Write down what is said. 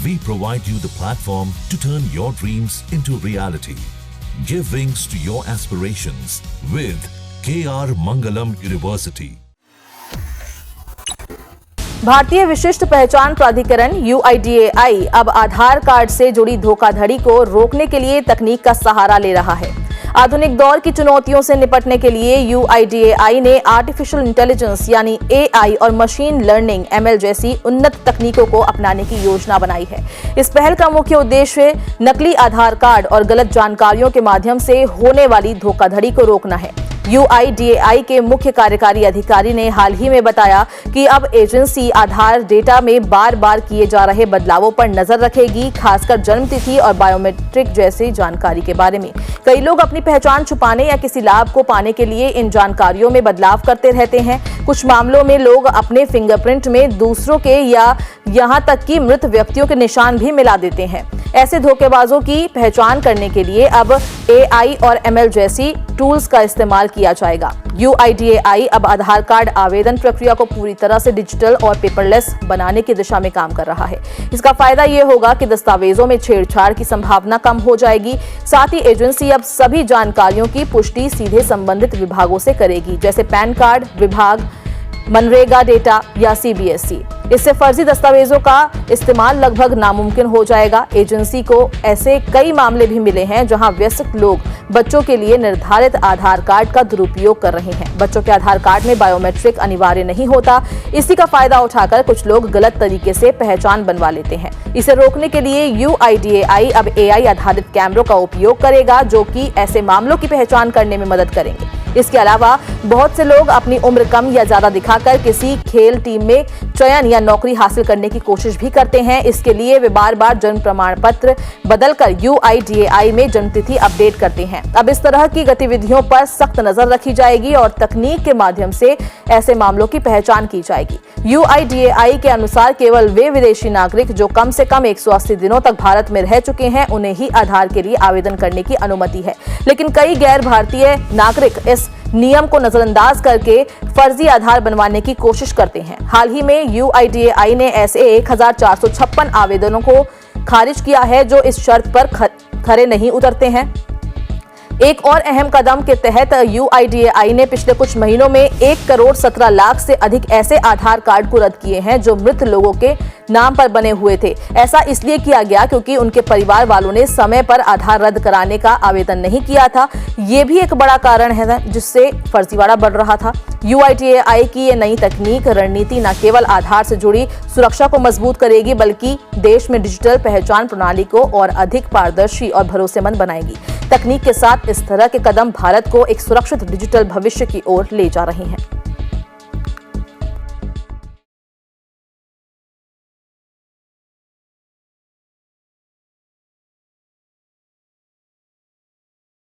We provide you the platform to turn your dreams into reality. Give wings to your aspirations with KR Mangalam University. भारतीय विशिष्ट पहचान प्राधिकरण UIDAI अब आधार card से जुड़ी धोखाधड़ी को रोकने के लिए तकनीक का सहारा ले रहा है। आधुनिक दौर की चुनौतियों से निपटने के लिए UIDAI ने आर्टिफिशियल इंटेलिजेंस यानी AI और मशीन लर्निंग ML जैसी उन्नत तकनीकों को अपनाने की योजना बनाई है। इस पहल का मुख्य उद्देश्य नकली आधार कार्ड और गलत जानकारियों के माध्यम से होने वाली धोखाधड़ी को रोकना है। UIDAI के मुख्य कार्यकारी अधिकारी ने हाल ही में बताया कि अब एजेंसी आधार डेटा में बार बार किए जा रहे बदलावों पर नजर रखेगी, खासकर जन्मतिथि और बायोमेट्रिक जैसी जानकारी के बारे में। कई लोग अपनी पहचान छुपाने या किसी लाभ को पाने के लिए इन जानकारियों में बदलाव करते रहते हैं। कुछ मामलों में लोग अपने फिंगरप्रिंट में दूसरों के या यहां तक कि मृत व्यक्तियों के निशान भी मिला देते हैं। ऐसे धोखेबाजों की पहचान करने के लिए अब AI और ML जैसी टूल्स का इस्तेमाल किया जाएगा। UIDAI अब आधार कार्ड आवेदन प्रक्रिया को पूरी तरह से डिजिटल और पेपरलेस बनाने की दिशा में काम कर रहा है। इसका फायदा ये होगा कि दस्तावेजों में छेड़छाड़ की संभावना कम हो जाएगी। साथ ही एजेंसी अब सभी जानकारियों की पुष्टि सीधे संबंधित विभागों से करेगी, जैसे पैन कार्ड विभाग, मनरेगा डेटा या CBSE। इससे फर्जी दस्तावेजों का इस्तेमाल लगभग नामुमकिन हो जाएगा। एजेंसी को ऐसे कई मामले भी मिले हैं जहां वयस्क लोग बच्चों के लिए निर्धारित आधार कार्ड का दुरुपयोग कर रहे हैं। बच्चों के आधार कार्ड में बायोमेट्रिक अनिवार्य नहीं होता। इसी का फायदा उठाकर कुछ लोग गलत तरीके से पहचान बनवा लेते हैं। इसे रोकने के लिए UIDAI अब AI आधारित कैमरों का उपयोग करेगा, जो कि ऐसे मामलों की पहचान करने में मदद करेंगे। इसके अलावा बहुत से लोग अपनी उम्र कम या ज्यादा दिखाकर किसी खेल टीम में चयन या नौकरी हासिल करने की कोशिश भी करते हैं। इसके लिए वे बार बार जन्म प्रमाण पत्र बदलकर UIDAI में जन्मतिथि अपडेट करते हैं। अब इस तरह की गतिविधियों पर सख्त नजर रखी जाएगी और तकनीक के माध्यम से ऐसे मामलों की पहचान की जाएगी। UIDAI के अनुसार केवल वे विदेशी नागरिक जो कम से कम 180 दिनों तक भारत में रह चुके हैं, उन्हें ही आधार के लिए आवेदन करने की अनुमति है। लेकिन कई गैर भारतीय नागरिक इस नियम को नजरअंदाज करके फर्जी आधार बनवाने की कोशिश करते हैं। हाल ही में UIDAI ने ऐसे 1456 आवेदनों को खारिज किया है जो इस शर्त पर खरे नहीं उतरते हैं। एक और अहम कदम के तहत UIDAI ने पिछले कुछ महीनों में 1 करोड़ 17 लाख से अधिक ऐसे आधार कार्ड को रद्द किए हैं जो मृत लोगों के नाम पर बने हुए थे। ऐसा इसलिए किया गया क्योंकि उनके परिवार वालों ने समय पर आधार रद्द कराने का आवेदन नहीं किया था। ये भी एक बड़ा कारण है जिससे फर्जीवाड़ा बढ़ रहा था। UIDAI की ये नई तकनीक रणनीति न केवल आधार से जुड़ी सुरक्षा को मजबूत करेगी, बल्कि देश में डिजिटल पहचान प्रणाली को और अधिक पारदर्शी और भरोसेमंद बनाएगी। तकनीक के साथ इस तरह के कदम भारत को एक सुरक्षित डिजिटल भविष्य की ओर ले जा रहे हैं।